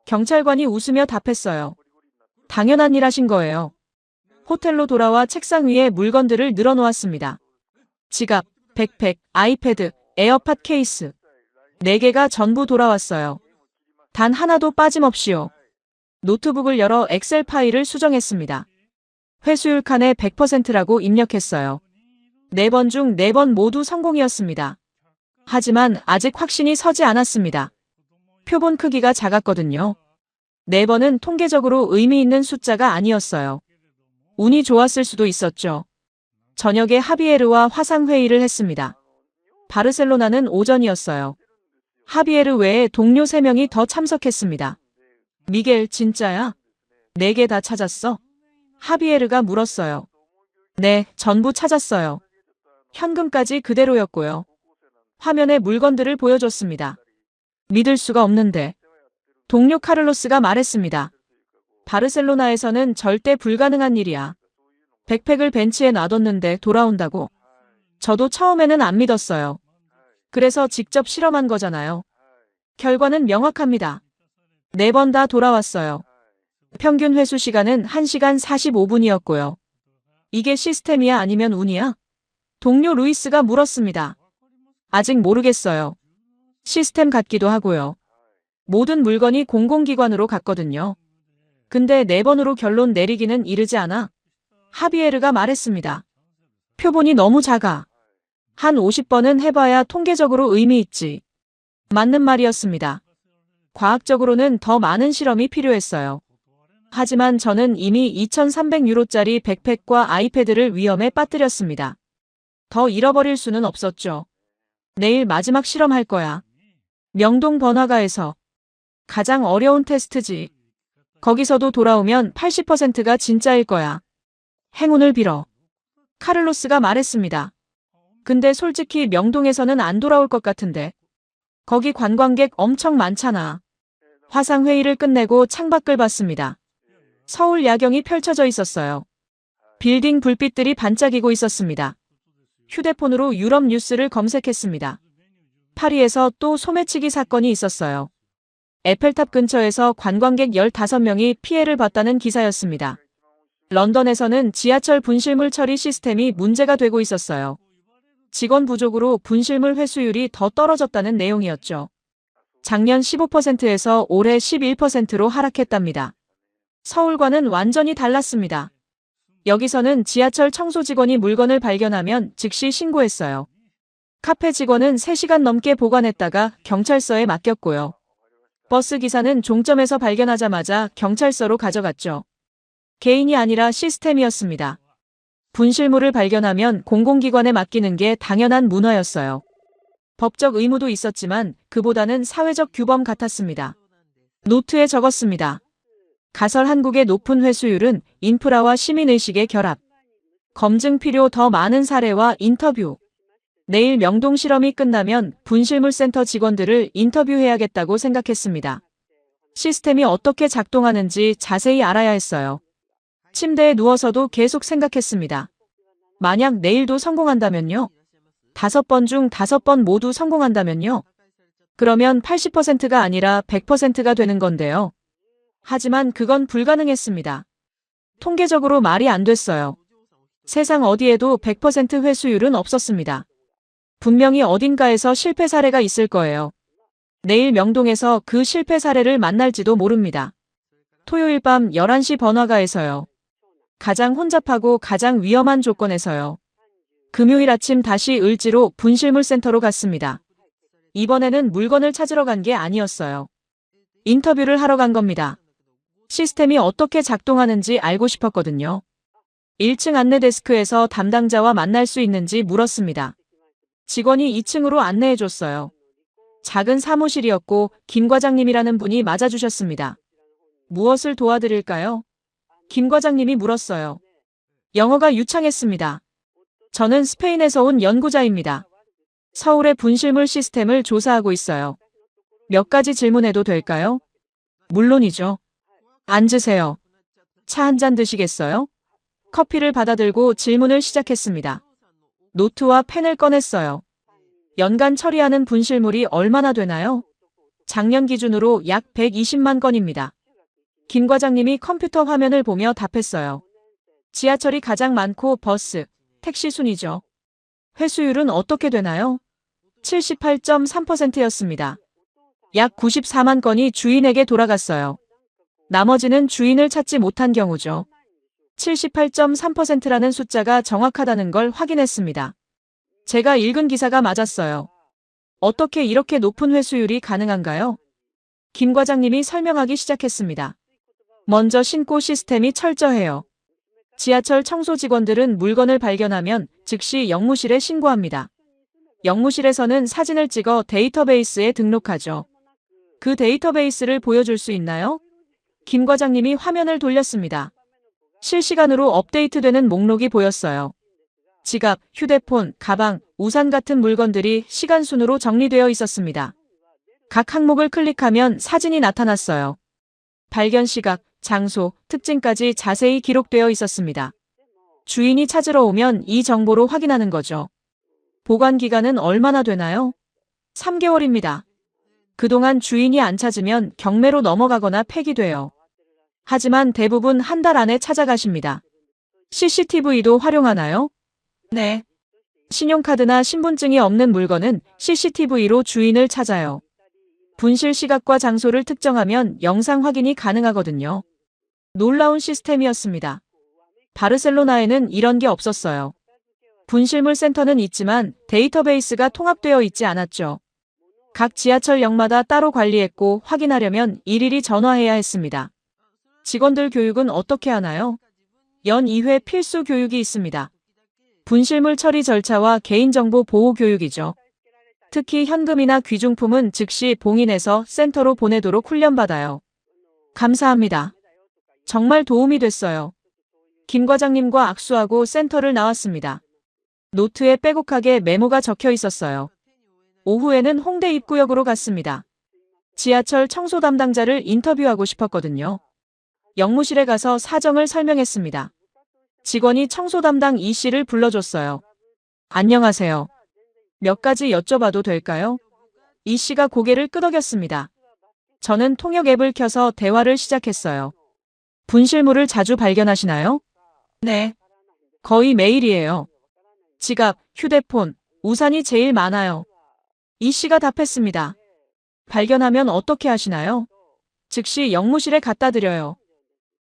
경찰관이 웃으며 답했어요. 당연한 일 하신 거예요. 호텔로 돌아와 책상 위에 물건들을 늘어놓았습니다. 지갑, 백팩, 아이패드, 에어팟 케이스. 4개가 전부 돌아왔어요. 단 하나도 빠짐없이요. 노트북을 열어 엑셀 파일을 수정했습니다. 회수율 칸에 100%라고 입력했어요. 4번 중 4번 모두 성공이었습니다. 하지만 아직 확신이 서지 않았습니다. 표본 크기가 작았거든요. 4번은 통계적으로 의미 있는 숫자가 아니었어요. 운이 좋았을 수도 있었죠. 저녁에 하비에르와 화상회의를 했습니다. 바르셀로나는 오전이었어요. 하비에르 외에 동료 3명이 더 참석했습니다. 미겔, 진짜야? 4개 다 찾았어? 하비에르가 물었어요. 네, 전부 찾았어요. 현금까지 그대로였고요. 화면에 물건들을 보여줬습니다. 믿을 수가 없는데. 동료 카를로스가 말했습니다. 바르셀로나에서는 절대 불가능한 일이야. 백팩을 벤치에 놔뒀는데 돌아온다고. 저도 처음에는 안 믿었어요. 그래서 직접 실험한 거잖아요. 결과는 명확합니다. 4번 다 돌아왔어요. 평균 회수 시간은 1시간 45분이었고요. 이게 시스템이야 아니면 운이야? 동료 루이스가 물었습니다. 아직 모르겠어요. 시스템 같기도 하고요. 모든 물건이 공공기관으로 갔거든요. 근데 4번으로 결론 내리기는 이르지 않아? 하비에르가 말했습니다. 표본이 너무 작아. 한 50번은 해봐야 통계적으로 의미 있지. 맞는 말이었습니다. 과학적으로는 더 많은 실험이 필요했어요. 하지만 저는 이미 2,300유로짜리 백팩과 아이패드를 위험에 빠뜨렸습니다. 더 잃어버릴 수는 없었죠. 내일 마지막 실험할 거야. 명동 번화가에서. 가장 어려운 테스트지. 거기서도 돌아오면 80%가 진짜일 거야. 행운을 빌어. 카를로스가 말했습니다. 근데 솔직히 명동에서는 안 돌아올 것 같은데. 거기 관광객 엄청 많잖아. 화상회의를 끝내고 창밖을 봤습니다. 서울 야경이 펼쳐져 있었어요. 빌딩 불빛들이 반짝이고 있었습니다. 휴대폰으로 유럽 뉴스를 검색했습니다. 파리에서 또 소매치기 사건이 있었어요. 에펠탑 근처에서 관광객 15명이 피해를 봤다는 기사였습니다. 런던에서는 지하철 분실물 처리 시스템이 문제가 되고 있었어요. 직원 부족으로 분실물 회수율이 더 떨어졌다는 내용이었죠. 작년 15%에서 올해 11%로 하락했답니다. 서울과는 완전히 달랐습니다. 여기서는 지하철 청소 직원이 물건을 발견하면 즉시 신고했어요. 카페 직원은 3시간 넘게 보관했다가 경찰서에 맡겼고요. 버스 기사는 종점에서 발견하자마자 경찰서로 가져갔죠. 개인이 아니라 시스템이었습니다. 분실물을 발견하면 공공기관에 맡기는 게 당연한 문화였어요. 법적 의무도 있었지만 그보다는 사회적 규범 같았습니다. 노트에 적었습니다. 가설 한국의 높은 회수율은 인프라와 시민의식의 결합. 검증 필요 더 많은 사례와 인터뷰. 내일 명동 실험이 끝나면 분실물 센터 직원들을 인터뷰해야겠다고 생각했습니다. 시스템이 어떻게 작동하는지 자세히 알아야 했어요. 침대에 누워서도 계속 생각했습니다. 만약 내일도 성공한다면요? 5번 중 5번 모두 성공한다면요? 그러면 80%가 아니라 100%가 되는 건데요. 하지만 그건 불가능했습니다. 통계적으로 말이 안 됐어요. 세상 어디에도 100% 회수율은 없었습니다. 분명히 어딘가에서 실패 사례가 있을 거예요. 내일 명동에서 그 실패 사례를 만날지도 모릅니다. 토요일 밤 11시 번화가에서요. 가장 혼잡하고 가장 위험한 조건에서요. 금요일 아침 다시 을지로 분실물 센터로 갔습니다. 이번에는 물건을 찾으러 간 게 아니었어요. 인터뷰를 하러 간 겁니다. 시스템이 어떻게 작동하는지 알고 싶었거든요. 1층 안내 데스크에서 담당자와 만날 수 있는지 물었습니다. 직원이 2층으로 안내해줬어요. 작은 사무실이었고 김 과장님이라는 분이 맞아주셨습니다. 무엇을 도와드릴까요? 김 과장님이 물었어요. 영어가 유창했습니다. 저는 스페인에서 온 연구자입니다. 서울의 분실물 시스템을 조사하고 있어요. 몇 가지 질문해도 될까요? 물론이죠. 앉으세요. 차 한 잔 드시겠어요? 커피를 받아들고 질문을 시작했습니다. 노트와 펜을 꺼냈어요. 연간 처리하는 분실물이 얼마나 되나요? 작년 기준으로 약 120만 건입니다. 김 과장님이 컴퓨터 화면을 보며 답했어요. 지하철이 가장 많고 버스, 택시 순이죠. 회수율은 어떻게 되나요? 78.3%였습니다. 약 94만 건이 주인에게 돌아갔어요. 나머지는 주인을 찾지 못한 경우죠. 78.3%라는 숫자가 정확하다는 걸 확인했습니다. 제가 읽은 기사가 맞았어요. 어떻게 이렇게 높은 회수율이 가능한가요? 김 과장님이 설명하기 시작했습니다. 먼저 신고 시스템이 철저해요. 지하철 청소 직원들은 물건을 발견하면 즉시 영무실에 신고합니다. 영무실에서는 사진을 찍어 데이터베이스에 등록하죠. 그 데이터베이스를 보여줄 수 있나요? 김 과장님이 화면을 돌렸습니다. 실시간으로 업데이트되는 목록이 보였어요. 지갑, 휴대폰, 가방, 우산 같은 물건들이 시간 순으로 정리되어 있었습니다. 각 항목을 클릭하면 사진이 나타났어요. 발견 시각, 장소, 특징까지 자세히 기록되어 있었습니다. 주인이 찾으러 오면 이 정보로 확인하는 거죠. 보관 기간은 얼마나 되나요? 3개월입니다. 그동안 주인이 안 찾으면 경매로 넘어가거나 폐기돼요. 하지만 대부분 한 달 안에 찾아가십니다. CCTV도 활용하나요? 네. 신용카드나 신분증이 없는 물건은 CCTV로 주인을 찾아요. 분실 시각과 장소를 특정하면 영상 확인이 가능하거든요. 놀라운 시스템이었습니다. 바르셀로나에는 이런 게 없었어요. 분실물 센터는 있지만 데이터베이스가 통합되어 있지 않았죠. 각 지하철역마다 따로 관리했고 확인하려면 일일이 전화해야 했습니다. 직원들 교육은 어떻게 하나요? 연 2회 필수 교육이 있습니다. 분실물 처리 절차와 개인정보 보호 교육이죠. 특히 현금이나 귀중품은 즉시 봉인해서 센터로 보내도록 훈련받아요. 감사합니다. 정말 도움이 됐어요. 김 과장님과 악수하고 센터를 나왔습니다. 노트에 빼곡하게 메모가 적혀 있었어요. 오후에는 홍대 입구역으로 갔습니다. 지하철 청소 담당자를 인터뷰하고 싶었거든요. 영무실에 가서 사정을 설명했습니다. 직원이 청소 담당 이 씨를 불러줬어요. 안녕하세요. 몇 가지 여쭤봐도 될까요? 이 씨가 고개를 끄덕였습니다. 저는 통역 앱을 켜서 대화를 시작했어요. 분실물을 자주 발견하시나요? 네. 거의 매일이에요. 지갑, 휴대폰, 우산이 제일 많아요. 이 씨가 답했습니다. 발견하면 어떻게 하시나요? 즉시 영무실에 갖다 드려요.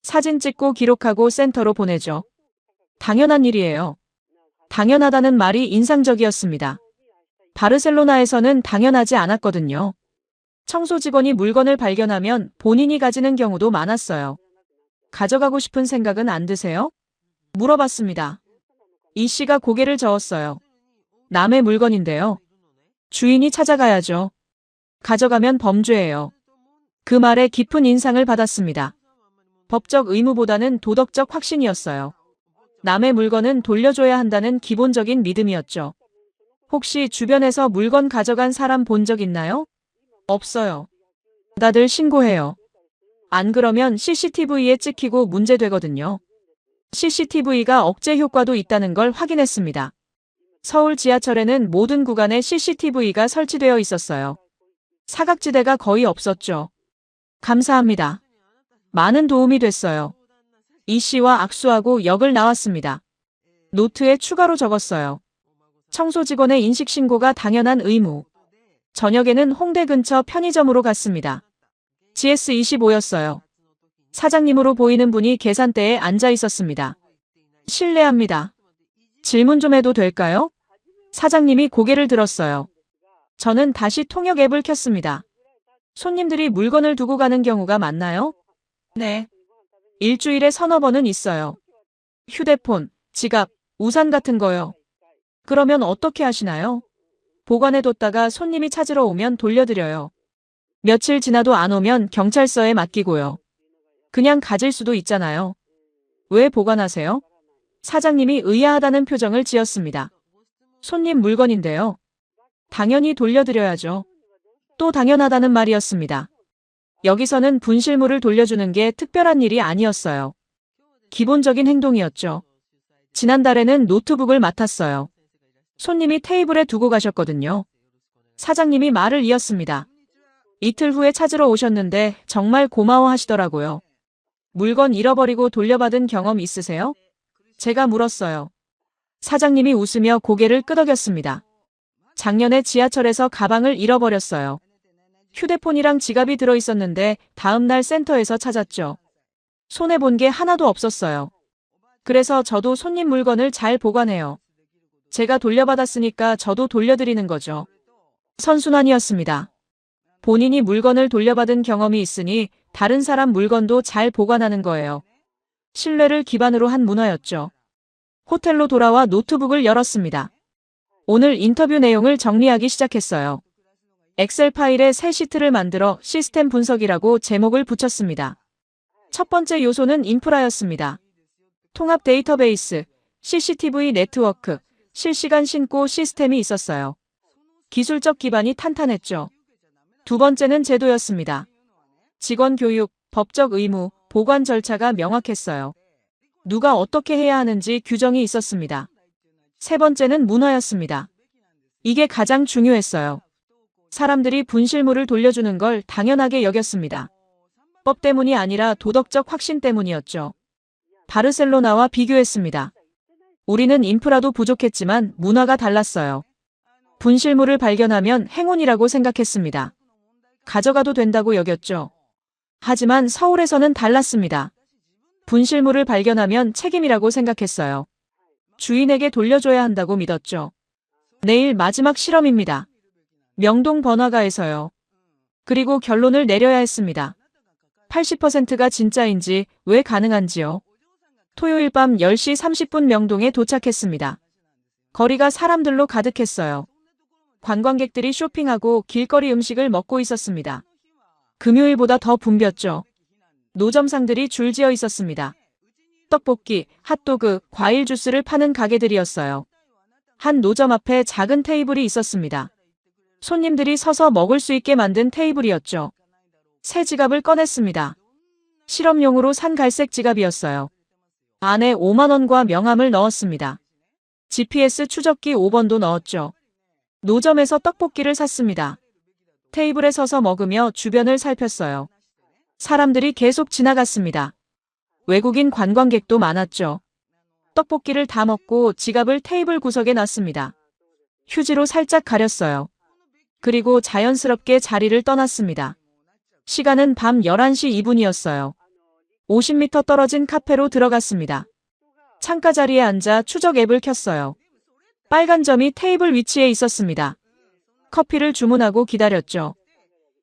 사진 찍고 기록하고 센터로 보내죠. 당연한 일이에요. 당연하다는 말이 인상적이었습니다. 바르셀로나에서는 당연하지 않았거든요. 청소 직원이 물건을 발견하면 본인이 가지는 경우도 많았어요. 가져가고 싶은 생각은 안 드세요? 물어봤습니다. 이 씨가 고개를 저었어요. 남의 물건인데요. 주인이 찾아가야죠. 가져가면 범죄예요. 그 말에 깊은 인상을 받았습니다. 법적 의무보다는 도덕적 확신이었어요. 남의 물건은 돌려줘야 한다는 기본적인 믿음이었죠. 혹시 주변에서 물건 가져간 사람 본 적 있나요? 없어요. 다들 신고해요. 안 그러면 CCTV에 찍히고 문제되거든요. CCTV가 억제 효과도 있다는 걸 확인했습니다. 서울 지하철에는 모든 구간에 CCTV가 설치되어 있었어요. 사각지대가 거의 없었죠. 감사합니다. 많은 도움이 됐어요. 이 씨와 악수하고 역을 나왔습니다. 노트에 추가로 적었어요. 청소 직원의 인식 신고가 당연한 의무. 저녁에는 홍대 근처 편의점으로 갔습니다. GS25였어요. 사장님으로 보이는 분이 계산대에 앉아 있었습니다. 실례합니다. 질문 좀 해도 될까요? 사장님이 고개를 들었어요. 저는 다시 통역 앱을 켰습니다. 손님들이 물건을 두고 가는 경우가 많나요? 네. 일주일에 서너 번은 있어요. 휴대폰, 지갑, 우산 같은 거요. 그러면 어떻게 하시나요? 보관해뒀다가 손님이 찾으러 오면 돌려드려요. 며칠 지나도 안 오면 경찰서에 맡기고요. 그냥 가질 수도 있잖아요. 왜 보관하세요? 사장님이 의아하다는 표정을 지었습니다. 손님 물건인데요. 당연히 돌려드려야죠. 또 당연하다는 말이었습니다. 여기서는 분실물을 돌려주는 게 특별한 일이 아니었어요. 기본적인 행동이었죠. 지난달에는 노트북을 맡았어요. 손님이 테이블에 두고 가셨거든요. 사장님이 말을 이었습니다. 이틀 후에 찾으러 오셨는데 정말 고마워하시더라고요. 물건 잃어버리고 돌려받은 경험 있으세요? 제가 물었어요. 사장님이 웃으며 고개를 끄덕였습니다. 작년에 지하철에서 가방을 잃어버렸어요. 휴대폰이랑 지갑이 들어있었는데 다음날 센터에서 찾았죠. 손해본 게 하나도 없었어요. 그래서 저도 손님 물건을 잘 보관해요. 제가 돌려받았으니까 저도 돌려드리는 거죠. 선순환이었습니다. 본인이 물건을 돌려받은 경험이 있으니 다른 사람 물건도 잘 보관하는 거예요. 신뢰를 기반으로 한 문화였죠. 호텔로 돌아와 노트북을 열었습니다. 오늘 인터뷰 내용을 정리하기 시작했어요. 엑셀 파일에 새 시트를 만들어 시스템 분석이라고 제목을 붙였습니다. 첫 번째 요소는 인프라였습니다. 통합 데이터베이스, CCTV 네트워크, 실시간 신고 시스템이 있었어요. 기술적 기반이 탄탄했죠. 두 번째는 제도였습니다. 직원 교육, 법적 의무, 보관 절차가 명확했어요. 누가 어떻게 해야 하는지 규정이 있었습니다. 세 번째는 문화였습니다. 이게 가장 중요했어요. 사람들이 분실물을 돌려주는 걸 당연하게 여겼습니다. 법 때문이 아니라 도덕적 확신 때문이었죠. 바르셀로나와 비교했습니다. 우리는 인프라도 부족했지만 문화가 달랐어요. 분실물을 발견하면 행운이라고 생각했습니다. 가져가도 된다고 여겼죠. 하지만 서울에서는 달랐습니다. 분실물을 발견하면 책임이라고 생각했어요. 주인에게 돌려줘야 한다고 믿었죠. 내일 마지막 실험입니다. 명동 번화가에서요. 그리고 결론을 내려야 했습니다. 80%가 진짜인지 왜 가능한지요. 토요일 밤 10시 30분 명동에 도착했습니다. 거리가 사람들로 가득했어요. 관광객들이 쇼핑하고 길거리 음식을 먹고 있었습니다. 금요일보다 더 붐볐죠. 노점상들이 줄지어 있었습니다. 떡볶이, 핫도그, 과일 주스를 파는 가게들이었어요. 한 노점 앞에 작은 테이블이 있었습니다. 손님들이 서서 먹을 수 있게 만든 테이블이었죠. 새 지갑을 꺼냈습니다. 실험용으로 산 갈색 지갑이었어요. 안에 5만 원과 명함을 넣었습니다. GPS 추적기 5번도 넣었죠. 노점에서 떡볶이를 샀습니다. 테이블에 서서 먹으며 주변을 살폈어요. 사람들이 계속 지나갔습니다. 외국인 관광객도 많았죠. 떡볶이를 다 먹고 지갑을 테이블 구석에 놨습니다. 휴지로 살짝 가렸어요. 그리고 자연스럽게 자리를 떠났습니다. 시간은 밤 11시 2분이었어요. 50m 떨어진 카페로 들어갔습니다. 창가 자리에 앉아 추적 앱을 켰어요. 빨간 점이 테이블 위치에 있었습니다. 커피를 주문하고 기다렸죠.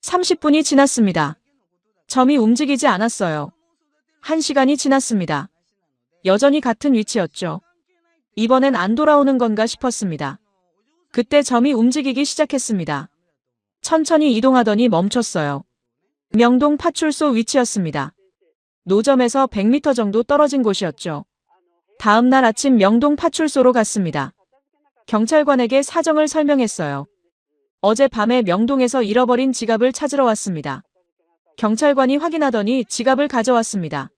30분이 지났습니다. 점이 움직이지 않았어요. 1시간이 지났습니다. 여전히 같은 위치였죠. 이번엔 안 돌아오는 건가 싶었습니다. 그때 점이 움직이기 시작했습니다. 천천히 이동하더니 멈췄어요. 명동 파출소 위치였습니다. 노점에서 100m 정도 떨어진 곳이었죠. 다음 날 아침 명동 파출소로 갔습니다. 경찰관에게 사정을 설명했어요. 어젯밤에 명동에서 잃어버린 지갑을 찾으러 왔습니다. 경찰관이 확인하더니 지갑을 가져왔습니다.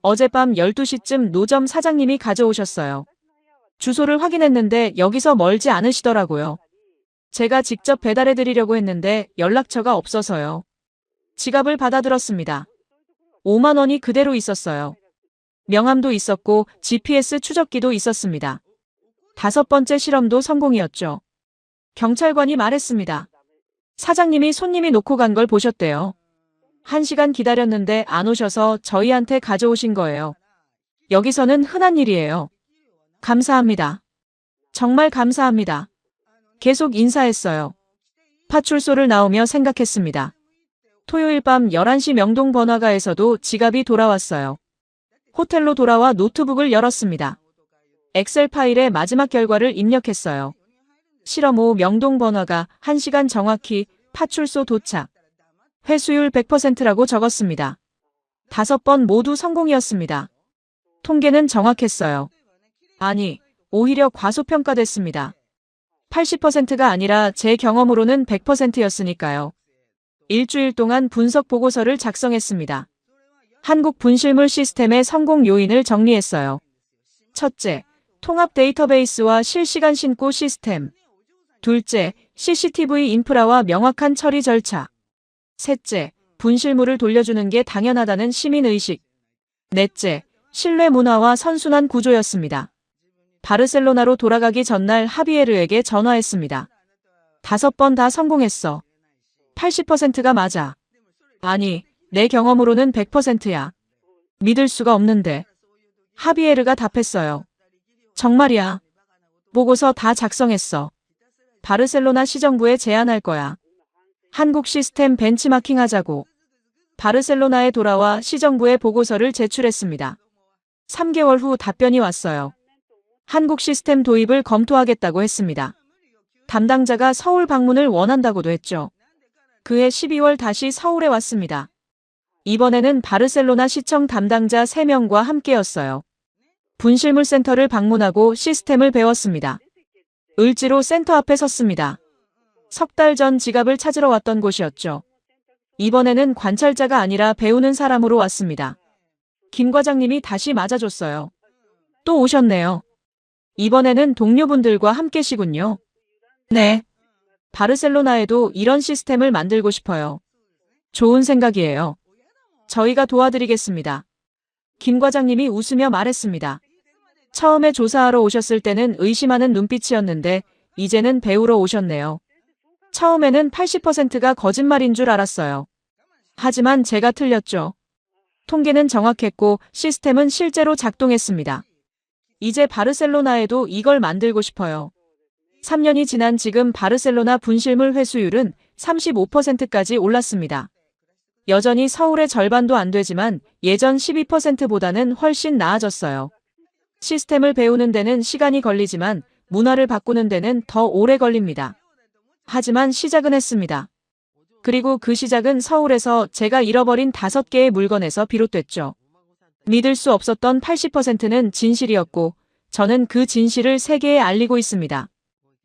어젯밤 12시쯤 노점 사장님이 가져오셨어요. 주소를 확인했는데 여기서 멀지 않으시더라고요. 제가 직접 배달해드리려고 했는데 연락처가 없어서요. 지갑을 받아들었습니다. 5만 원이 그대로 있었어요. 명함도 있었고 GPS 추적기도 있었습니다. 5번째 실험도 성공이었죠. 경찰관이 말했습니다. 사장님이 손님이 놓고 간 걸 보셨대요. 1시간 기다렸는데 안 오셔서 저희한테 가져오신 거예요. 여기서는 흔한 일이에요. 감사합니다. 정말 감사합니다. 계속 인사했어요. 파출소를 나오며 생각했습니다. 토요일 밤 11시 명동 번화가에서도 지갑이 돌아왔어요. 호텔로 돌아와 노트북을 열었습니다. 엑셀 파일에 마지막 결과를 입력했어요. 실험 후 명동 번화가 1시간 정확히 파출소 도착. 회수율 100%라고 적었습니다. 5번 모두 성공이었습니다. 통계는 정확했어요. 아니, 오히려 과소평가됐습니다. 80%가 아니라 제 경험으로는 100%였으니까요. 일주일 동안 분석 보고서를 작성했습니다. 한국 분실물 시스템의 성공 요인을 정리했어요. 첫째, 통합 데이터베이스와 실시간 신고 시스템. 둘째, CCTV 인프라와 명확한 처리 절차. 셋째, 분실물을 돌려주는 게 당연하다는 시민의식. 넷째, 신뢰 문화와 선순환 구조였습니다. 바르셀로나로 돌아가기 전날 하비에르에게 전화했습니다. 5번 다 성공했어. 80%가 맞아. 아니, 내 경험으로는 100%야. 믿을 수가 없는데. 하비에르가 답했어요. 정말이야. 보고서 다 작성했어. 바르셀로나 시정부에 제안할 거야. 한국 시스템 벤치마킹 하자고. 바르셀로나에 돌아와 시정부에 보고서를 제출했습니다. 3개월 후 답변이 왔어요. 한국 시스템 도입을 검토하겠다고 했습니다. 담당자가 서울 방문을 원한다고도 했죠. 그해 12월 다시 서울에 왔습니다. 이번에는 바르셀로나 시청 담당자 3명과 함께였어요. 분실물 센터를 방문하고 시스템을 배웠습니다. 을지로 센터 앞에 섰습니다. 석 달 전 지갑을 찾으러 왔던 곳이었죠. 이번에는 관찰자가 아니라 배우는 사람으로 왔습니다. 김 과장님이 다시 맞아줬어요. 또 오셨네요. 이번에는 동료분들과 함께시군요. 네. 바르셀로나에도 이런 시스템을 만들고 싶어요. 좋은 생각이에요. 저희가 도와드리겠습니다. 김 과장님이 웃으며 말했습니다. 처음에 조사하러 오셨을 때는 의심하는 눈빛이었는데 이제는 배우러 오셨네요. 처음에는 80%가 거짓말인 줄 알았어요. 하지만 제가 틀렸죠. 통계는 정확했고 시스템은 실제로 작동했습니다. 이제 바르셀로나에도 이걸 만들고 싶어요. 3년이 지난 지금 바르셀로나 분실물 회수율은 35%까지 올랐습니다. 여전히 서울의 절반도 안 되지만 예전 12%보다는 훨씬 나아졌어요. 시스템을 배우는 데는 시간이 걸리지만 문화를 바꾸는 데는 더 오래 걸립니다. 하지만 시작은 했습니다. 그리고 그 시작은 서울에서 제가 잃어버린 5개의 물건에서 비롯됐죠. 믿을 수 없었던 80%는 진실이었고 저는 그 진실을 세계에 알리고 있습니다.